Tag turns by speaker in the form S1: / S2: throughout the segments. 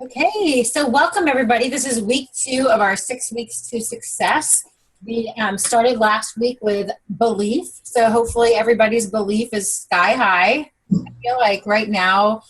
S1: Okay, so welcome everybody. This is week 2 of our 6 weeks to success. We started last week with belief, so hopefully everybody's belief is sky high. I feel like right now,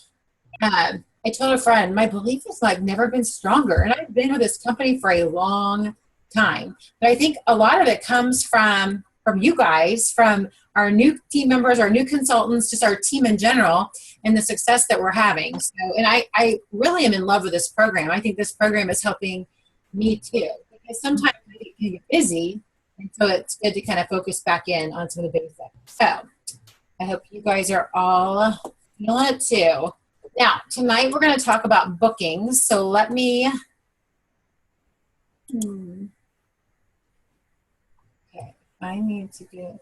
S1: I told a friend, my belief has like never been stronger, and I've been with this company for a long time. But I think a lot of it comes from you guys, from our new team members, our new consultants, just our team in general, and the success that we're having. So, and I really am in love with this program. I think this program is helping me too, because sometimes I get busy, and so it's good to kind of focus back in on some of the basics. So I hope you guys are all feeling it too. Now, tonight we're going to talk about bookings. So let me, okay, I need to get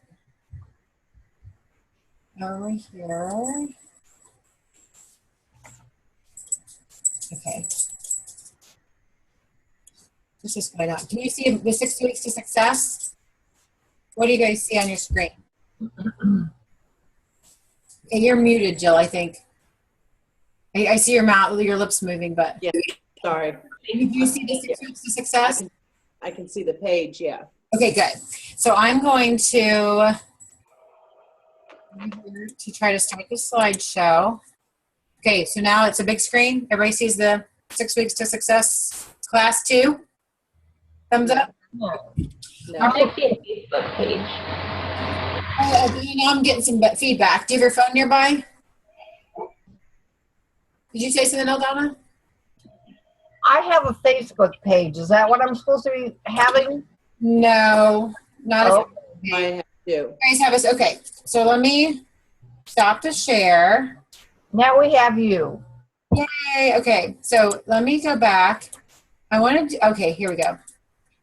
S1: over here. Okay. This is going on. Can you see the 6 weeks to success? What do you guys see on your screen? Okay, you're muted, Jill, I think. I see your mouth, your lips moving, but.
S2: Yeah, sorry.
S1: Do you see the 6 weeks to success?
S2: I can see the page, yeah.
S1: Okay, good. So I'm going to try to start the slideshow. Okay, so now it's a big screen. Everybody sees the 6 weeks to success class 2? Thumbs up?
S2: No.
S3: I see a Facebook page.
S1: I'm getting some feedback. Do you have your phone nearby? Did you say something else, Donna?
S4: I have a Facebook page. Is that what I'm supposed to be having?
S1: No, not a
S2: I have to.
S1: You guys have us. Okay, so let me stop the share.
S4: Now we have you.
S1: Yay. Okay, so let me go back. I wanted to, okay, here we go.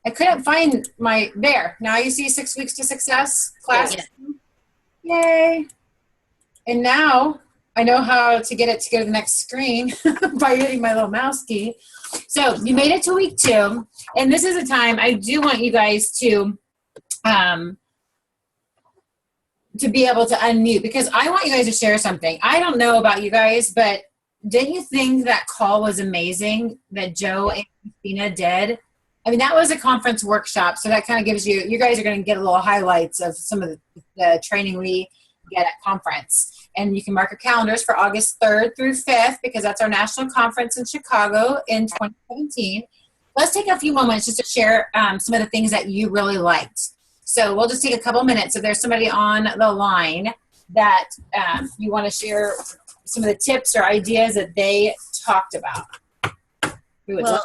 S1: I couldn't find my, there. Now you see 6 weeks to success class. Yeah. Yay. And now I know how to get it to go to the next screen by hitting my little mouse key. So you made it to week 2, and this is a time I do want you guys to be able to unmute, because I want you guys to share something. I don't know about you guys, but didn't you think that call was amazing that Joe and Christina did? I mean, that was a conference workshop, so that kind of gives you guys are going to get a little highlights of some of the training we get at conference. And you can mark your calendars for August 3rd through 5th, because that's our national conference in Chicago in 2017. Let's take a few moments just to share some of the things that you really liked. So we'll just take a couple minutes. If there's somebody on the line that you want to share some of the tips or ideas that they talked about.
S5: Well,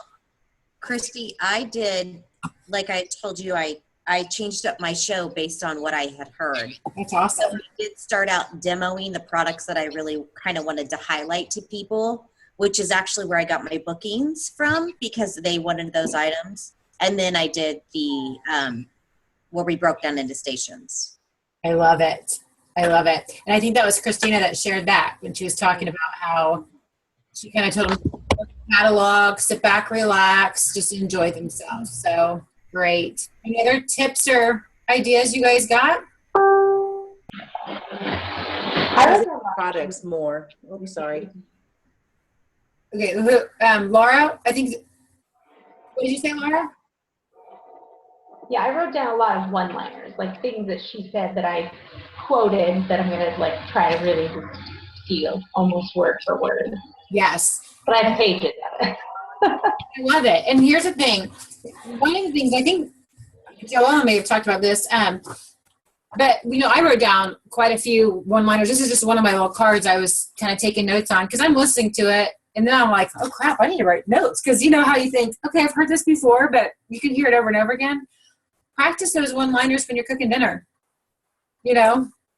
S5: Christy, I did, like I told you, I changed up my show based on what I had heard.
S1: That's awesome.
S5: So we did start out demoing the products that I really kind of wanted to highlight to people, which is actually where I got my bookings from, because they wanted those items. And then I did the, where we broke down into stations.
S1: I love it. I love it. And I think that was Christina that shared that when she was talking about how she kind of told them catalog, sit back, relax, just enjoy themselves. So great. Any other tips or ideas you guys got?
S2: I like products more. Oh, sorry.
S1: Okay, Laura, I think, what did you say, Laura?
S3: Yeah, I wrote down a lot of one-liners, like things that she said that I quoted that I'm gonna like try to really just steal almost word for word.
S1: Yes.
S3: But I have pages of it.
S1: I love it. And here's the thing. One of the things, I think Joella may have talked about this, but I wrote down quite a few one-liners. This is just one of my little cards I was kind of taking notes on, because I'm listening to it, and then I'm like, oh crap, I need to write notes, because you know how you think, okay, I've heard this before, but you can hear it over and over again. Practice those one-liners when you're cooking dinner,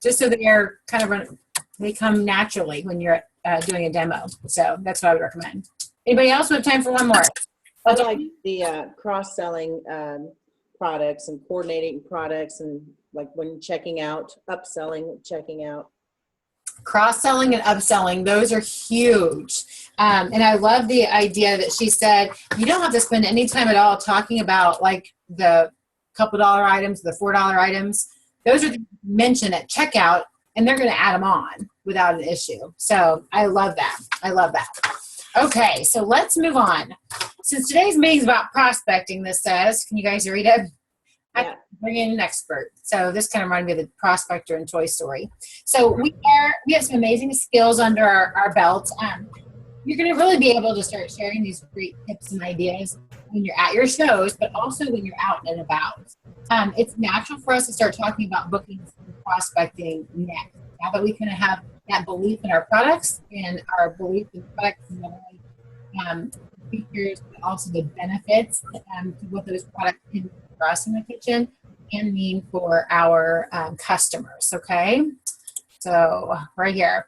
S1: just so that you're they come naturally when you're doing a demo. So that's what I would recommend. Anybody else? We have time for one more.
S2: I like the cross-selling products and coordinating products, and like when checking out, upselling, checking out.
S1: Cross-selling and upselling, those are huge. And I love the idea that she said, you don't have to spend any time at all talking about like the couple dollar items, the $4 items. Those are mentioned at checkout, and they're going to add them on. without an issue. So I love that. I love that. Okay, so let's move on. Since today's meeting is about prospecting, this says, can you guys read it? I
S2: Yeah.
S1: bring in an expert. So this kind of reminded me of the prospector in Toy Story. So we have some amazing skills under our belts. You're going to really be able to start sharing these great tips and ideas when you're at your shows, but also when you're out and about. It's natural for us to start talking about bookings and prospecting next. Now that we kind of have that belief in our products and our belief in products and not only features, but also the benefits to what those products can do for us in the kitchen and mean for our customers. Okay, so right here.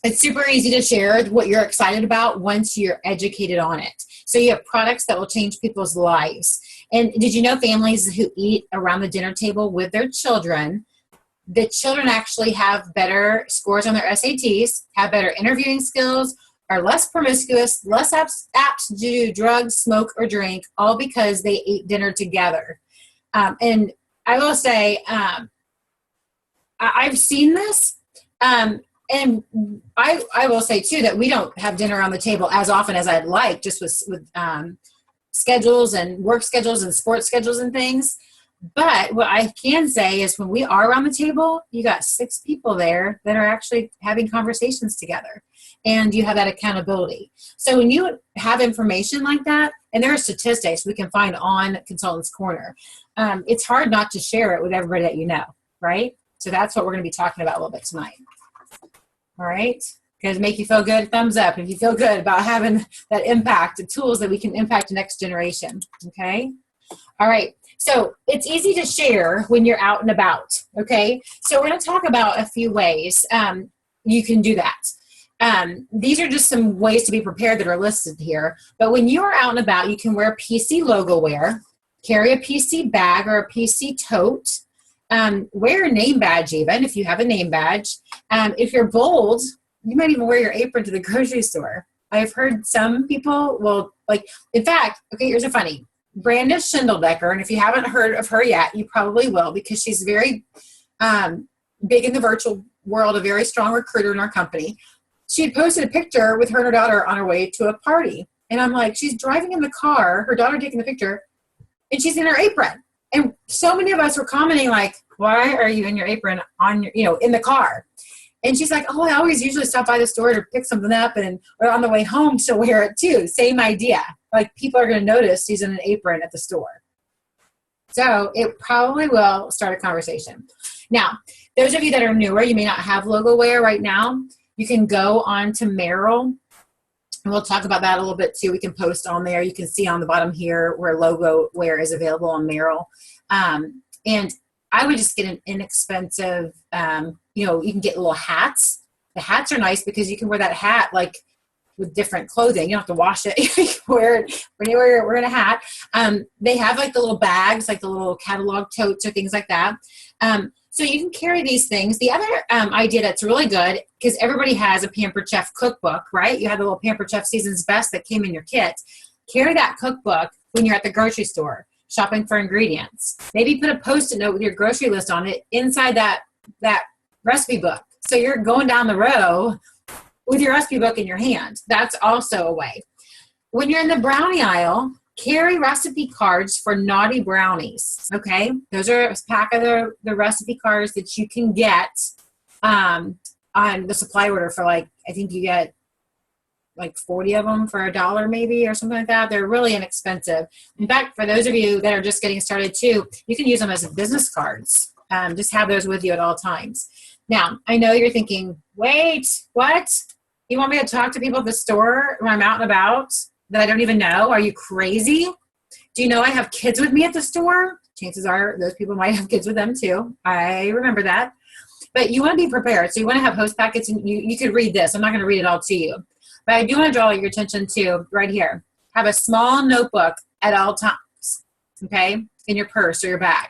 S1: It's super easy to share what you're excited about once you're educated on it. So you have products that will change people's lives. And did you know families who eat around the dinner table with their children, the children actually have better scores on their SATs, have better interviewing skills, are less promiscuous, less apt to do drugs, smoke, or drink, all because they ate dinner together. And I will say, I've seen this. And I will say, too, that we don't have dinner on the table as often as I'd like, just with schedules and work schedules and sports schedules and things. But what I can say is when we are around the table, you got 6 people there that are actually having conversations together. And you have that accountability. So when you have information like that, and there are statistics we can find on Consultants Corner, it's hard not to share it with everybody that you know, right? So that's what we're going to be talking about a little bit tonight. All right. Does it make you feel good? Thumbs up if you feel good about having that impact, the tools that we can impact the next generation. Okay. All right. So it's easy to share when you're out and about. Okay. So we're going to talk about a few ways you can do that. These are just some ways to be prepared that are listed here. But when you are out and about, you can wear PC logo wear, carry a PC bag or a PC tote. Wear a name badge even if you have a name badge. If you're bold, you might even wear your apron to the grocery store. I've heard some people will in fact, okay, here's a funny. Brandis Schindeldecker, and if you haven't heard of her yet, you probably will because she's very big in the virtual world, a very strong recruiter in our company. She had posted a picture with her and her daughter on her way to a party. And I'm like, she's driving in the car, her daughter taking the picture, and she's in her apron. And so many of us were commenting like, why are you in your apron on your, in the car? And she's like, oh, I always usually stop by the store to pick something up or on the way home she'll wear it too. Same idea. Like people are going to notice she's in an apron at the store. So it probably will start a conversation. Now, those of you that are newer, you may not have logo wear right now. You can go on to Merrill. And we'll talk about that a little bit too. We can post on there. You can see on the bottom here where logo wear is available on Merrill. And I would just get an inexpensive, you can get little hats. The hats are nice because you can wear that hat like with different clothing. You don't have to wash it. You wear it when you're wearing a hat. They have like the little bags, like the little catalog totes or things like that. So you can carry these things. The other idea that's really good, because everybody has a Pampered Chef cookbook, right? You have the little Pampered Chef Season's Best that came in your kit. Carry that cookbook when you're at the grocery store shopping for ingredients. Maybe put a Post-it note with your grocery list on it inside that recipe book. So you're going down the row with your recipe book in your hand. That's also a way. When you're in the brownie aisle, carry recipe cards for naughty brownies, okay? Those are a pack of the recipe cards that you can get on the supply order for I think you get 40 of them for $1 maybe or something like that. They're really inexpensive. In fact, for those of you that are just getting started too, you can use them as business cards. Just have those with you at all times. Now, I know you're thinking, wait, what? You want me to talk to people at the store when I'm out and about that I don't even know? Are you crazy? Do you know I have kids with me at the store? Chances are those people might have kids with them too. I remember that. But you want to be prepared. So you want to have host packets, and you could read this. I'm not going to read it all to you. But I do want to draw your attention to right here. Have a small notebook at all times, okay, in your purse or your bag.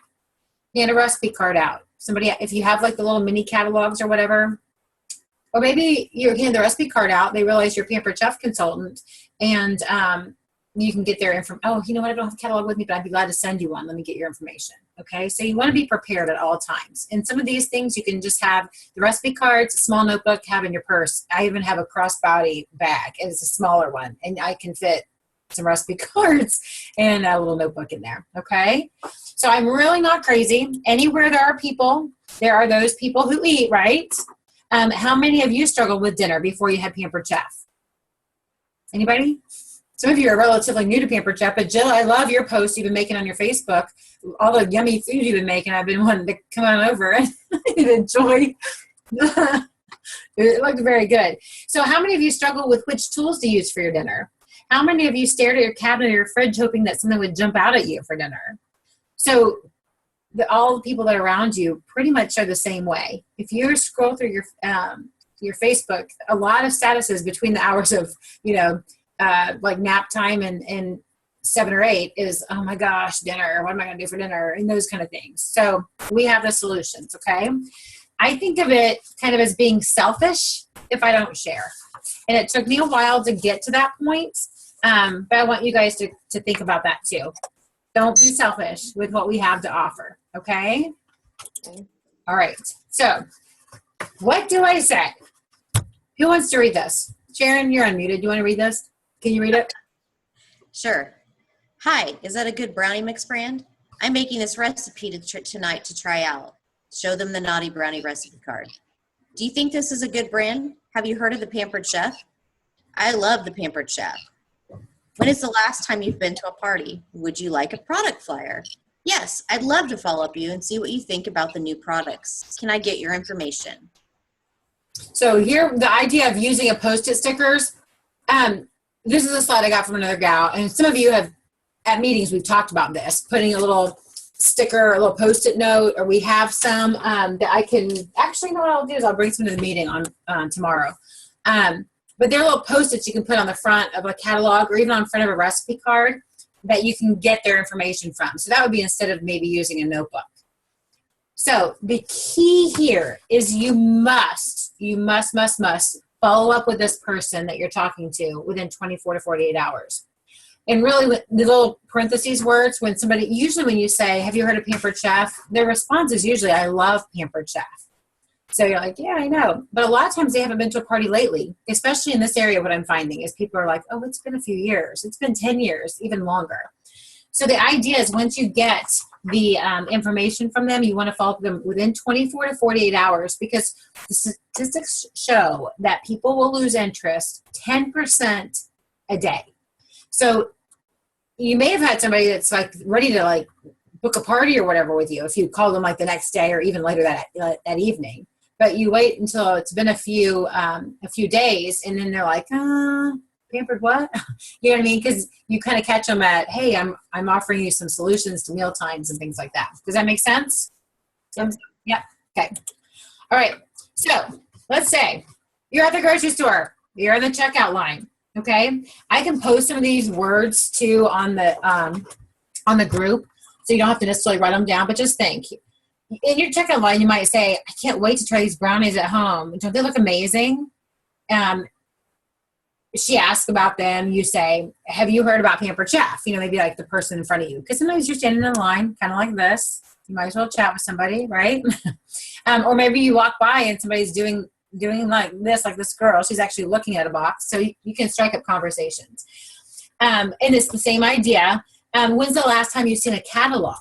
S1: Hand a recipe card out. Somebody, if you have the little mini catalogs or whatever, or maybe you hand the recipe card out, they realize you're a Pampered Chef consultant, and you can get their information. Oh, you know what? I don't have a catalog with me, but I'd be glad to send you one. Let me get your information. Okay. So you want to be prepared at all times. And some of these things you can just have the recipe cards, a small notebook, have in your purse. I even have a crossbody bag. It's a smaller one, and I can fit some recipe cards and a little notebook in there. Okay. So I'm really not crazy. Anywhere there are people, there are those people who eat, right? How many of you struggled with dinner before you had Pampered Chef? Anybody? Some of you are relatively new to Pampered Chef, but Jill, I love your posts you've been making on your Facebook. All the yummy food you've been making, I've been wanting to come on over and enjoy. It looked very good. So how many of you struggle with which tools to use for your dinner? How many of you stared at your cabinet or your fridge hoping that something would jump out at you for dinner? So all the people that are around you pretty much are the same way. If you scroll through your Facebook, a lot of statuses between the hours of, like nap time and 7 or 8 is, oh my gosh, dinner, what am I going to do for dinner? And those kind of things. So we have the solutions. Okay. I think of it kind of as being selfish if I don't share. And it took me a while to get to that point. But I want you guys to think about that too. Don't be selfish with what we have to offer. Okay. All right. So what do I say? Who wants to read this? Sharon, you're unmuted. Do you want to read this? Can you read it?
S5: Sure. Hi, is that a good brownie mix brand? I'm making this recipe tonight to try out. Show them the Naughty Brownie recipe card. Do you think this is a good brand? Have you heard of the Pampered Chef? I love the Pampered Chef. When is the last time you've been to a party? Would you like a product flyer? Yes, I'd love to follow up you and see what you think about the new products. Can I get your information?
S1: So here, the idea of using a Post-it stickers, this is a slide I got from another gal, and some of you have, at meetings, we've talked about this, putting a little sticker, a little Post-it note, or we have some that I can, actually, you know what I'll do is I'll bring some to the meeting on tomorrow. But they're little Post-its you can put on the front of a catalog or even on front of a recipe card that you can get their information from. So that would be instead of maybe using a notebook. So the key here is you must follow up with this person that you're talking to within 24 to 48 hours. And really, with the little parentheses words, usually when you say, have you heard of Pampered Chef? Their response is usually, I love Pampered Chef. So you're like, yeah, I know. But a lot of times they haven't been to a party lately, especially in this area. What I'm finding is people are like, oh, it's been a few years. It's been 10 years, even longer. So the idea is once you get the information from them, you want to follow up with them within 24 to 48 hours because the statistics show that people will lose interest 10% a day. So you may have had somebody that's like ready to like book a party or whatever with you if you call them like the next day or even later that evening. But you wait until it's been a few days and then they're like, Pampered what? You know what I mean? Because you kind of catch them at, hey, I'm offering you some solutions to meal times and things like that. Does that make sense? Yep. Okay. All right. So let's say you're at the grocery store. You're in the checkout line. Okay. I can post some of these words too on the group, so you don't have to necessarily write them down. But just think. In your checkout line, you might say, I can't wait to try these brownies at home. Don't they look amazing? She asks about them. You say, have you heard about Pampered Chef? Maybe like the person in front of you. Because sometimes you're standing in line, kind of like this. You might as well chat with somebody, right? Or maybe you walk by and somebody's doing like this girl. She's actually looking at a box. So you can strike up conversations. And it's the same idea. When's the last time you've seen a catalog?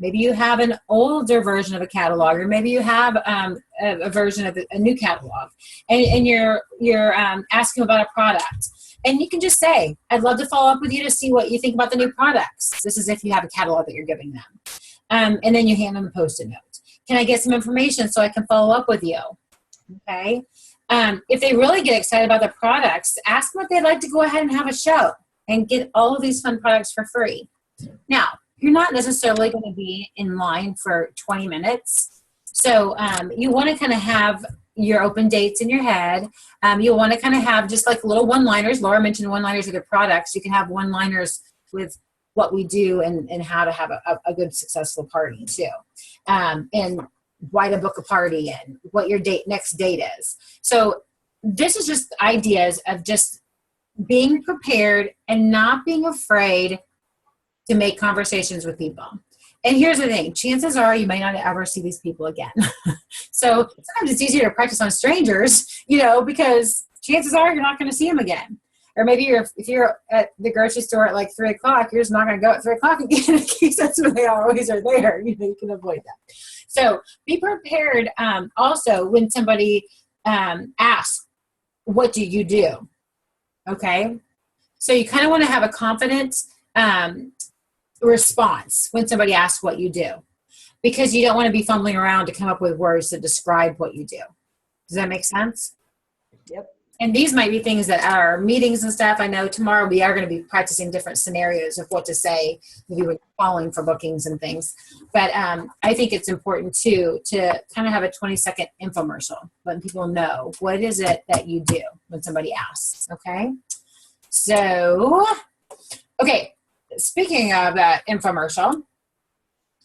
S1: Maybe you have an older version of a catalog, or maybe you have a version of a new catalog, and you're asking about a product. And you can just say, I'd love to follow up with you to see what you think about the new products. This is if you have a catalog that you're giving them. And then you hand them a Post-it note. Can I get some information so I can follow up with you? Okay. If they really get excited about the products, ask them if they'd like to go ahead and have a show and get all of these fun products for free. Now, you're not necessarily going to be in line for 20 minutes. So you want to kind of have your open dates in your head. You'll want to kind of have just like little one-liners. Laura mentioned one-liners with your products. You can have one-liners with what we do and how to have a good, successful party too. And why to book a party and what your next date is. So this is just ideas of just being prepared and not being afraid to make conversations with people. And here's the thing, chances are you may not ever see these people again. So sometimes it's easier to practice on strangers, because chances are you're not going to see them again. Or maybe if you're at the grocery store at like 3 o'clock, you're just not going to go at 3 o'clock again in case that's when they always are there. You can avoid that. So be prepared. Also, when somebody asks, what do you do? Okay. So you kind of want to have a confident response when somebody asks what you do, because you don't want to be fumbling around to come up with words that describe what you do. Does that make sense?
S2: Yep.
S1: And these might be things that are meetings and stuff. I know tomorrow we are going to be practicing different scenarios of what to say maybe when you're calling for bookings and things. But I think it's important too to kind of have a 20-second infomercial, letting people know what is it that you do when somebody asks. Okay. So, okay. Speaking of that infomercial,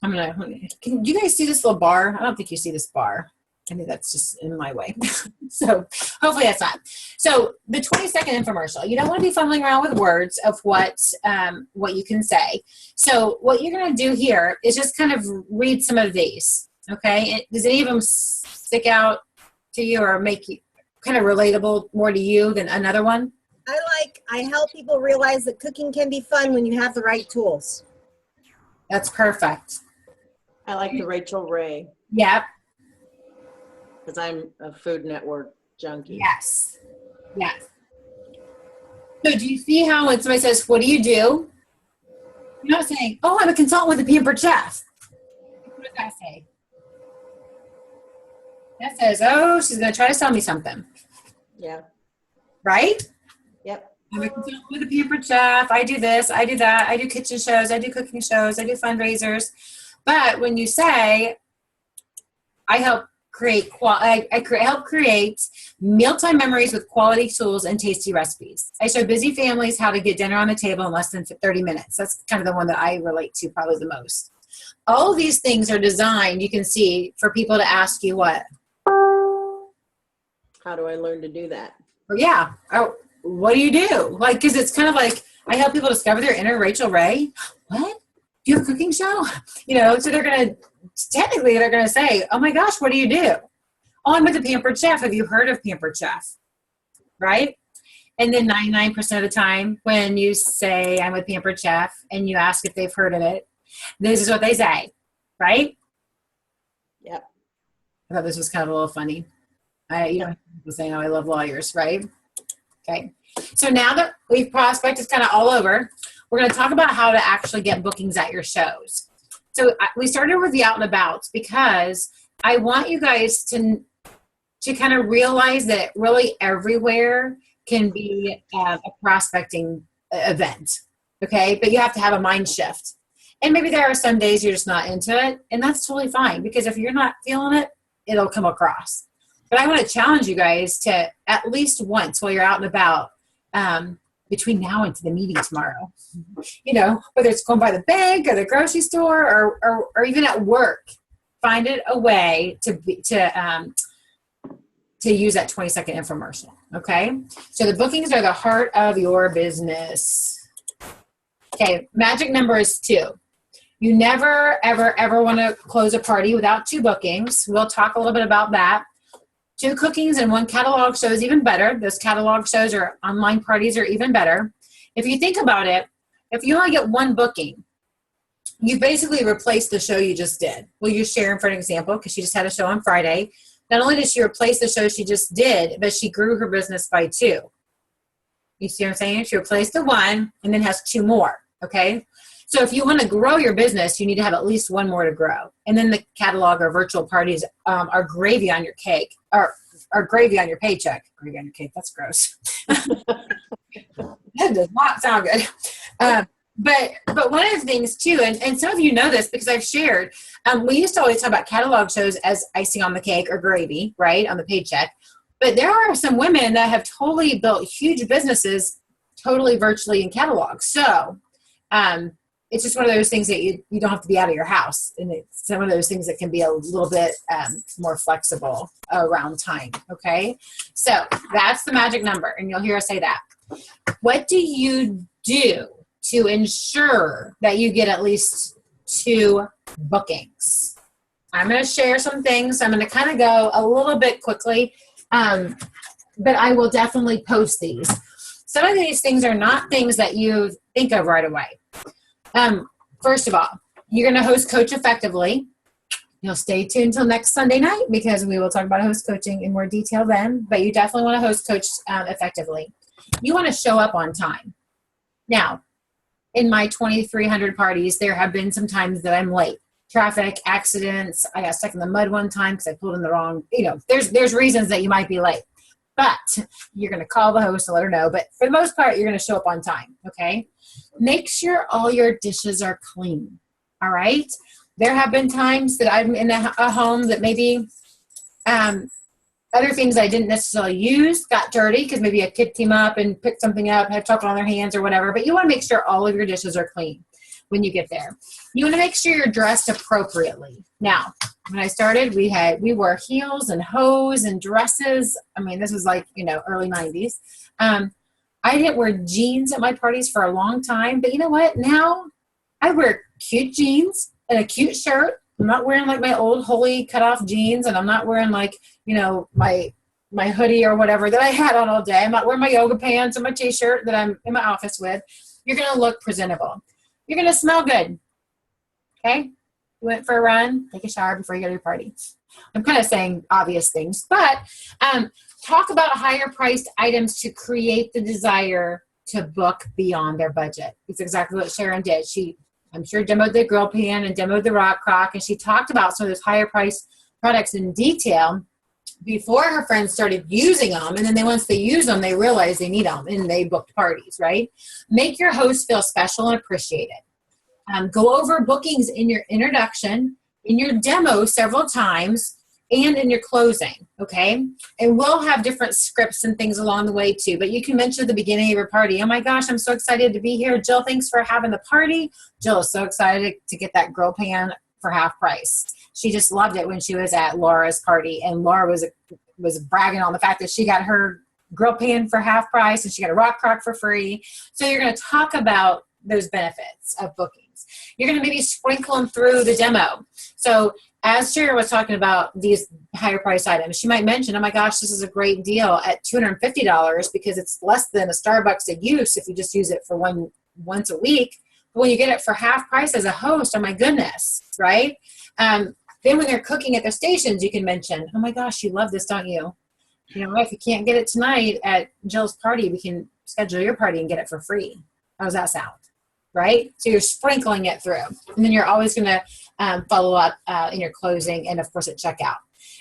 S1: can you guys see this little bar? I don't think you see this bar. I think that's just in my way. So hopefully that's not. So the 20-second infomercial, you don't want to be fumbling around with words of what you can say. So what you're going to do here is just kind of read some of these. Okay. Does any of them stick out to you or make you kind of relatable more to you than another one?
S6: I help people realize that cooking can be fun when you have the right tools.
S1: That's perfect.
S2: I like the Rachel Ray,
S1: Yep.
S2: because I'm a Food Network junkie.
S1: Yes. Yes. So do you see how when somebody says, what do you do? You're not saying, oh, I'm a consultant with a Pampered Chef. What does that say? That says, oh, she's going to try to sell me something.
S2: Yeah.
S1: Right?
S2: Yep.
S1: I'm a consultant with a Pampered Chef. I do this. I do that. I do kitchen shows. I do cooking shows. I do fundraisers. But when you say, I help create help create mealtime memories with quality tools and tasty recipes. I show busy families how to get dinner on the table in less than 30 minutes. That's kind of the one that I relate to probably the most. All of these things are designed, you can see, for people to ask you what?
S2: How do I learn to do that?
S1: Or, yeah. Oh, what do you do? Like, because it's kind of like, I help people discover their inner Rachel Ray. What? Do you have a cooking show? So they're going to say, oh my gosh, what do you do? Oh, I'm with the Pampered Chef. Have you heard of Pampered Chef? Right? And then 99% of the time when you say I'm with Pampered Chef and you ask if they've heard of it, this is what they say. Right?
S2: Yep.
S1: I thought this was kind of a little funny. People saying, oh, I love lawyers, right? Okay. So now that we've prospected kind of all over, we're going to talk about how to actually get bookings at your shows. So we started with the out and abouts because I want you guys to kind of realize that really everywhere can be a prospecting event. Okay. But you have to have a mind shift. And maybe there are some days you're just not into it. And that's totally fine, because if you're not feeling it, it'll come across. But I want to challenge you guys to at least once while you're out and about, between now and to the meeting tomorrow, whether it's going by the bank or the grocery store or even at work, find it a way to use that 20-second infomercial. Okay. So the bookings are the heart of your business. Okay. Magic number is 2. You never, ever, ever want to close a party without 2 bookings. We'll talk a little bit about that. 2 cookings and 1 catalog show is even better. Those catalog shows or online parties are even better. If you think about it, if you only get 1 booking, you basically replace the show you just did. We'll use Sharon for an example because she just had a show on Friday. Not only did she replace the show she just did, but she grew her business by 2. You see what I'm saying? She replaced the 1 and then has 2 more. Okay. So if you want to grow your business, you need to have at least 1 more to grow. And then the catalog or virtual parties are gravy on your cake, or gravy on your paycheck. Gravy on your cake, that's gross. That does not sound good. But one of the things too, and some of you know this because I've shared, we used to always talk about catalog shows as icing on the cake or gravy, right, on the paycheck. But there are some women that have totally built huge businesses totally virtually in catalogs. So it's just one of those things that you don't have to be out of your house. And it's one of those things that can be a little bit more flexible around time. Okay. So that's the magic number. And you'll hear us say that. What do you do to ensure that you get at least 2 bookings? I'm going to share some things. I'm going to kind of go a little bit quickly, but I will definitely post these. Some of these things are not things that you think of right away. First of all, you're going to host coach effectively. You'll stay tuned until next Sunday night because we will talk about host coaching in more detail then, but you definitely want to host coach effectively. You want to show up on time. Now, in my 2,300 parties, there have been some times that I'm late. Traffic, accidents, I got stuck in the mud one time because I pulled in the wrong, there's reasons that you might be late. But you're going to call the host and let her know. But for the most part, you're going to show up on time, okay? Make sure all your dishes are clean, all right? There have been times that I'm in a home that maybe other things I didn't necessarily use got dirty because maybe a kid came up and picked something up, had chocolate on their hands or whatever. But you want to make sure all of your dishes are clean when you get there. You want to make sure you're dressed appropriately. Now, when I started, we wore heels and hose and dresses. I mean, this was like, early 90s. I didn't wear jeans at my parties for a long time, but you know what? Now I wear cute jeans and a cute shirt. I'm not wearing like my old holy cutoff jeans, and I'm not wearing like, my hoodie or whatever that I had on all day. I'm not wearing my yoga pants or my t-shirt that I'm in my office with. You're going to look presentable. You're going to smell good. Okay? You went for a run, take a shower before you go to your party. I'm kind of saying obvious things, but talk about higher priced items to create the desire to book beyond their budget. It's exactly what Sharon did. I'm sure demoed the grill pan and demoed the rock crock, and she talked about some of those higher priced products in detail before her friends started using them. And then once they use them, they realize they need them and they booked parties, right? Make your host feel special and appreciated. Go over bookings in your introduction, in your demo several times, and in your closing, okay? And we'll have different scripts and things along the way too, but you can mention at the beginning of your party, oh my gosh, I'm so excited to be here. Jill, thanks for having the party. Jill is so excited to get that grill pan for half price. She just loved it when she was at Laura's party, and Laura was bragging on the fact that she got her grill pan for half price and she got a rock crock for free. So you're going to talk about those benefits of bookings. You're going to maybe sprinkle them through the demo. So as Sharon was talking about these higher price items, she might mention, oh my gosh, this is a great deal at $250 because it's less than a Starbucks a use if you just use it for once a week. But when you get it for half price as a host, oh my goodness, right? Then when they're cooking at the stations, you can mention, oh my gosh, you love this, don't you? If you can't get it tonight at Jill's party, we can schedule your party and get it for free. How does that sound? Right? So you're sprinkling it through. And then you're always going to follow up in your closing and, of course, at checkout.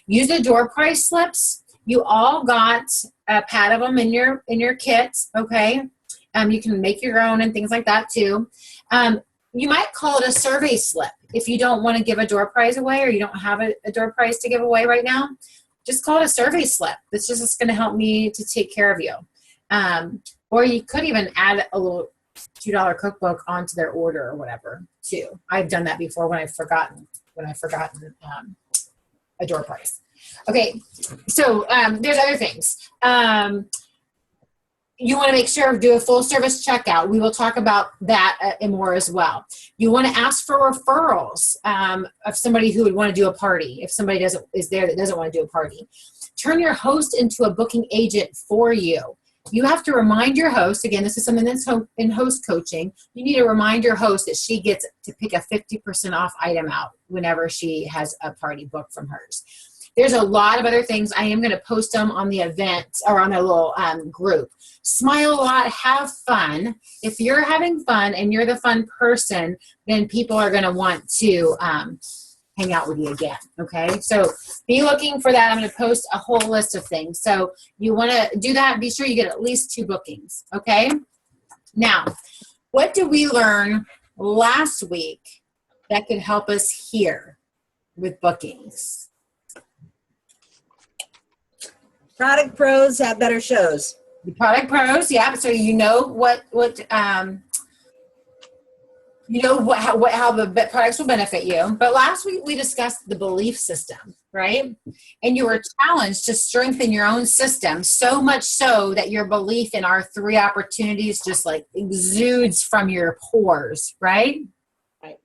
S1: Use the door price slips. You all got a pad of them in your kit, okay? You can make your own and things like that, too. You might call it a survey slip if you don't want to give a door prize away or you don't have a door prize to give away right now. Just call it a survey slip. It's just going to help me to take care of you. Or you could even add a little $2 cookbook onto their order or whatever too. I've done that before when I've forgotten a door prize. Okay, so there's other things. You want to make sure do a full service checkout. We will talk about that and more as well. You want to ask for referrals of somebody who would want to do a party. If somebody is there that doesn't want to do a party, turn your host into a booking agent for you. You have to remind your host, again, this is something that's in host coaching, you need to remind your host that she gets to pick a 50% off item out whenever she has a party booked from hers. There's a lot of other things. I am going to post them on the event or on a little group. Smile a lot, have fun. If you're having fun and you're the fun person, then people are going to want to hang out with you again, okay? So be looking for that. I'm going to post a whole list of things. So you want to do that. Be sure you get at least 2 bookings, okay? Now, what did we learn last week that could help us here with bookings?
S6: Product pros have better shows.
S1: The product pros, yeah. So you know how the products will benefit you. But last week we discussed the belief system. right? And you were challenged to strengthen your own system, so much so that your belief in our 3 opportunities just like exudes from your pores, right?
S2: Right.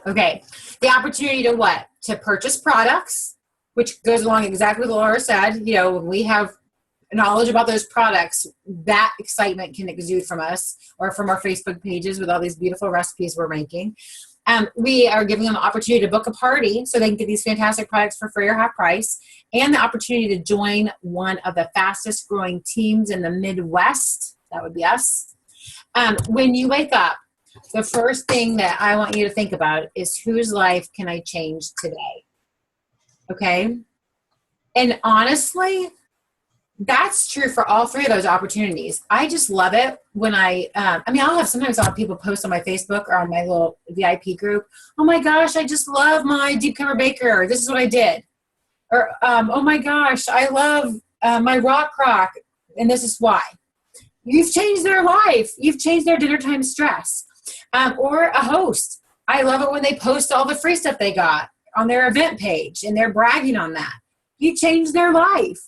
S1: Okay. The opportunity to what? To purchase products, which goes along exactly what Laura said. You know, when we have knowledge about those products, that excitement can exude from us or from our Facebook pages with all these beautiful recipes we're making. We are giving them the opportunity to book a party so they can get these fantastic products for free or half price, and the opportunity to join one of the fastest growing teams in the Midwest. That would be us. When you wake up, the first thing that I want you to think about is whose life can I change today? Okay? And honestly, that's true for all 3 of those opportunities. I just love it when sometimes I'll have people post on my Facebook or on my little VIP group, oh my gosh, I just love my deep cover baker. This is what I did. Or, oh my gosh, I love my rock crock, and this is why. You've changed their life. You've changed their dinner time stress. Or a host. I love it when they post all the free stuff they got on their event page and they're bragging on that. You changed their life.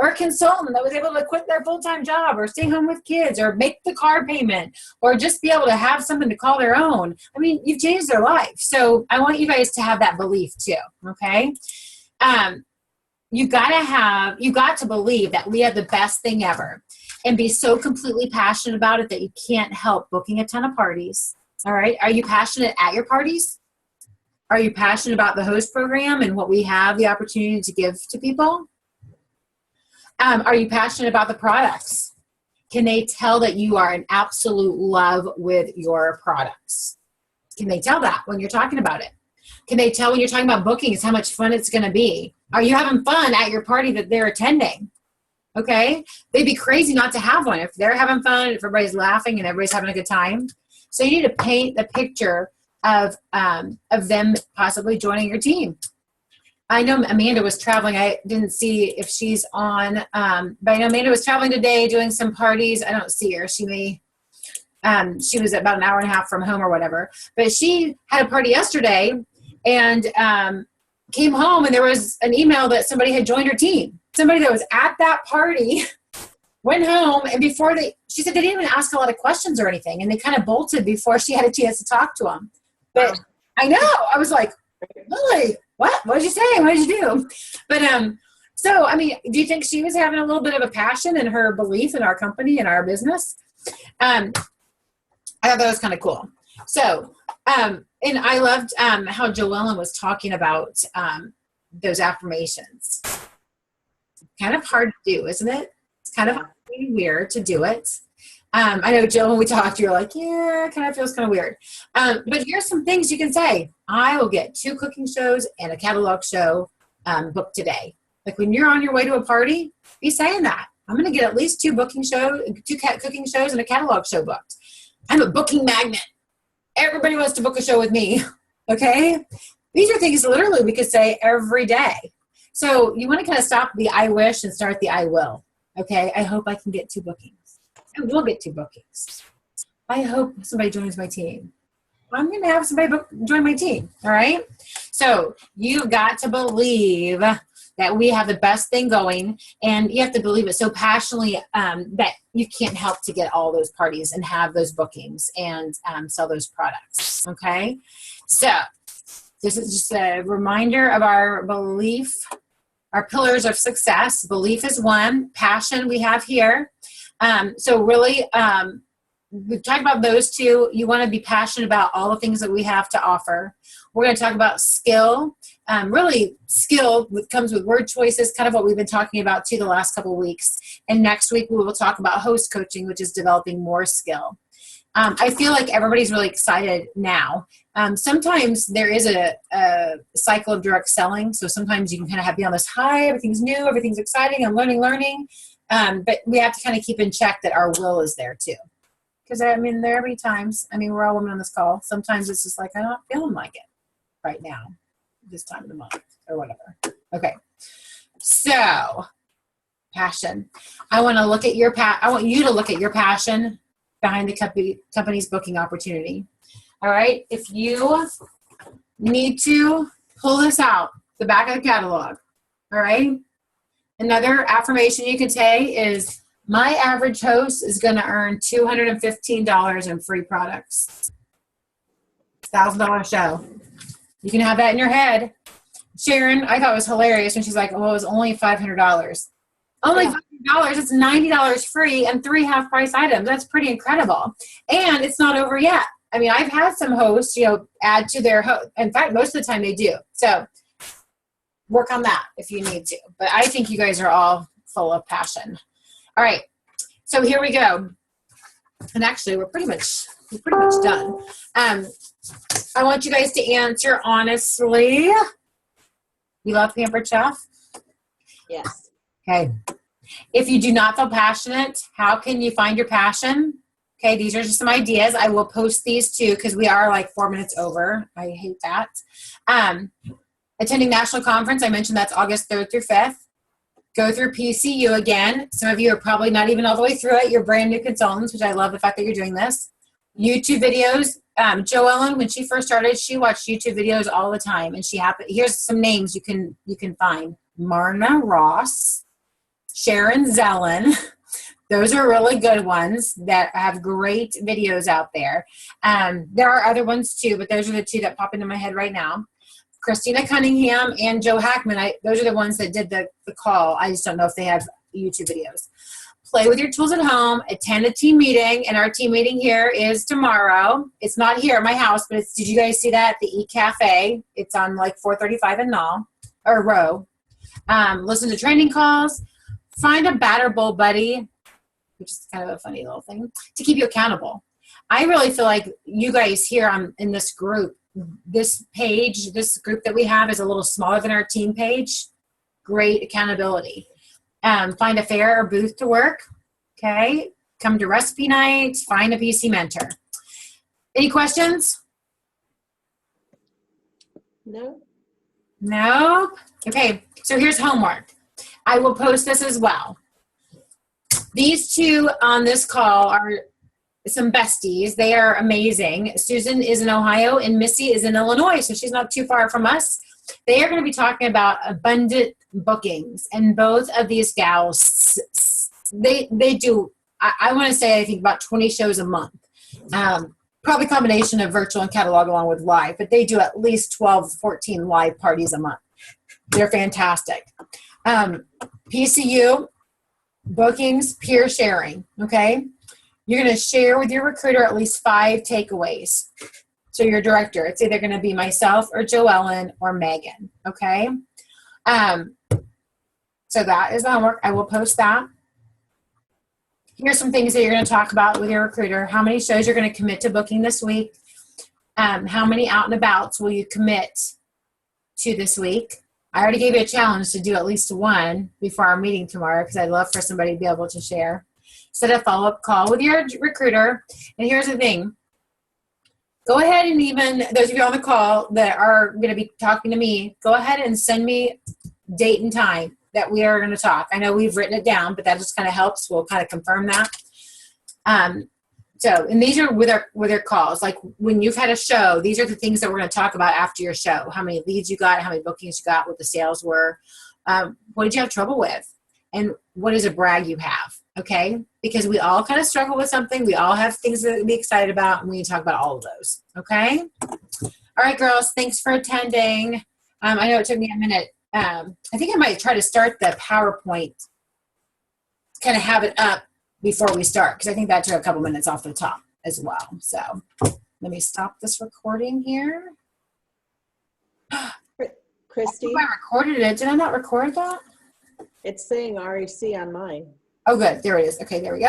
S1: Or a consultant that was able to quit their full-time job or stay home with kids or make the car payment or just be able to have something to call their own. I mean, you've changed their life. So I want you guys to have that belief too, okay? You got to believe that we have the best thing ever and be so completely passionate about it that you can't help booking a ton of parties, all right? Are you passionate at your parties? Are you passionate about the host program and what we have the opportunity to give to people? Are you passionate about the products? Can they tell that you are in absolute love with your products? Can they tell that when you're talking about it? Can they tell when you're talking about bookings how much fun it's going to be? Are you having fun at your party that they're attending? Okay? They'd be crazy not to have one if they're having fun, if everybody's laughing and everybody's having a good time. So you need to paint the picture of them possibly joining your team. I know Amanda was traveling. I didn't see if she's on, but I know Amanda was traveling today doing some parties. I don't see her. She was about an hour and a half from home or whatever. But she had a party yesterday and came home and there was an email that somebody had joined her team. Somebody that was at that party went home and she said they didn't even ask a lot of questions or anything. And they kind of bolted before she had a chance to talk to them. But I know, I was like, really? What did you say? What did you do? But so I mean, do you think she was having a little bit of a passion in her belief in our company and our business? I thought that was kind of cool. So and I loved how Joellen was talking about those affirmations. Kind of hard to do, isn't it? It's kind of weird to do it. I know, Jill, when we talked, you're like, yeah, it kind of feels kind of weird. But here's some things you can say. I will get 2 cooking shows and a catalog show booked today. Like when you're on your way to a party, be saying that. I'm going to get at least 2 cooking shows and a catalog show booked. I'm a booking magnet. Everybody wants to book a show with me. Okay? These are things literally we could say every day. So you want to kind of stop the I wish and start the I will. Okay? I hope I can get 2 bookings. I will get 2 bookings. I hope somebody joins my team. I'm going to have somebody join my team. All right? So you got to believe that we have the best thing going, and you have to believe it so passionately that you can't help to get all those parties and have those bookings and sell those products. Okay? So this is just a reminder of our belief, our pillars of success. Belief is one. Passion we have here. So really, we've talked about those 2. You want to be passionate about all the things that we have to offer. We're going to talk about skill. Really, skill comes with word choices, kind of what we've been talking about too the last couple of weeks. And next week, we will talk about host coaching, which is developing more skill. I feel like everybody's really excited now. Sometimes there is a cycle of direct selling. So sometimes you can kind of be on this high, everything's new, everything's exciting, I'm learning. But we have to kind of keep in check that our will is there too. Because, I mean, there will be times, I mean, we're all women on this call. Sometimes it's just like, I'm not feeling like it right now, this time of the month or whatever. Okay. So, passion. I want you to look at your passion behind the company's booking opportunity. All right. If you need to pull this out, the back of the catalog. All right. Another affirmation you can say is, my average host is going to earn $215 in free products. $1,000 show. You can have that in your head. Sharon, I thought it was hilarious when she's like, oh, it was only $500. Only $500, it's $90 free and 3 half-price items. That's pretty incredible. And it's not over yet. I mean, I've had some hosts, add to their in fact, most of the time they do. So work on that if you need to. But I think you guys are all full of passion. All right. So here we go. And actually, we're pretty much done. I want you guys to answer honestly. You love Pampered Chef?
S2: Yes.
S1: Okay. If you do not feel passionate, how can you find your passion? Okay, these are just some ideas. I will post these too because we are like 4 minutes over. I hate that. Attending national conference, I mentioned that's August 3rd through 5th. Go through PCU again. Some of you are probably not even all the way through it. You're brand new consultants, which I love the fact that you're doing this. YouTube videos. Joellen, when she first started, she watched YouTube videos all the time, and here's some names you can find: Marna Ross, Sharon Zellen. Those are really good ones that have great videos out there. There are other ones too, but those are the two that pop into my head right now. Christina Cunningham and Joe Hackman. Those are the ones that did the call. I just don't know if they have YouTube videos. Play with your tools at home, attend a team meeting, and our team meeting here is tomorrow. It's not here at my house, but did you guys see that? The E-Cafe. It's on like 435 in Row. Listen to training calls. Find a batter bowl buddy, which is kind of a funny little thing, to keep you accountable. I really feel like you guys here in this group, this group that we have is a little smaller than our team page. Great accountability. Find a fair or booth to work. Okay. Come to recipe nights. Find a PC mentor. Any questions?
S2: No.
S1: No? Okay. So here's homework. I will post this as well. These two on this call are some besties. They are amazing. Susan is in Ohio and Missy is in Illinois, so she's not too far from us. They are going to be talking about abundant bookings, and both of these gals, they do, I want to say, I think about 20 shows a month. Probably a combination of virtual and catalog along with live, but they do at least 12, 14 live parties a month. They're fantastic. PCU, bookings, peer sharing, okay? You're going to share with your recruiter at least 5 takeaways. So your director, it's either going to be myself or Joellen or Megan, okay? So that is the homework. I will post that. Here's some things that you're going to talk about with your recruiter. How many shows you're going to commit to booking this week? How many out and abouts will you commit to this week? I already gave you a challenge to do at least 1 before our meeting tomorrow because I'd love for somebody to be able to share. Set a follow-up call with your recruiter. And here's the thing. Go ahead and even, those of you on the call that are going to be talking to me, go ahead and send me date and time that we are going to talk. I know we've written it down, but that just kind of helps. We'll kind of confirm that. And these are with our calls. Like when you've had a show, these are the things that we're going to talk about after your show. How many leads you got, how many bookings you got, what the sales were. What did you have trouble with? And what is a brag you have? Okay? Because we all kind of struggle with something. We all have things to be excited about, and we need to talk about all of those. Okay? All right, girls. Thanks for attending. I know it took me a minute. I think I might try to start the PowerPoint, kind of have it up before we start, because I think that took a couple minutes off the top as well. So let me stop this recording here.
S2: Christy,
S1: I recorded it. Did I not record that?
S2: it's saying REC on mine.
S1: Oh, good. There it is. Okay, there we go.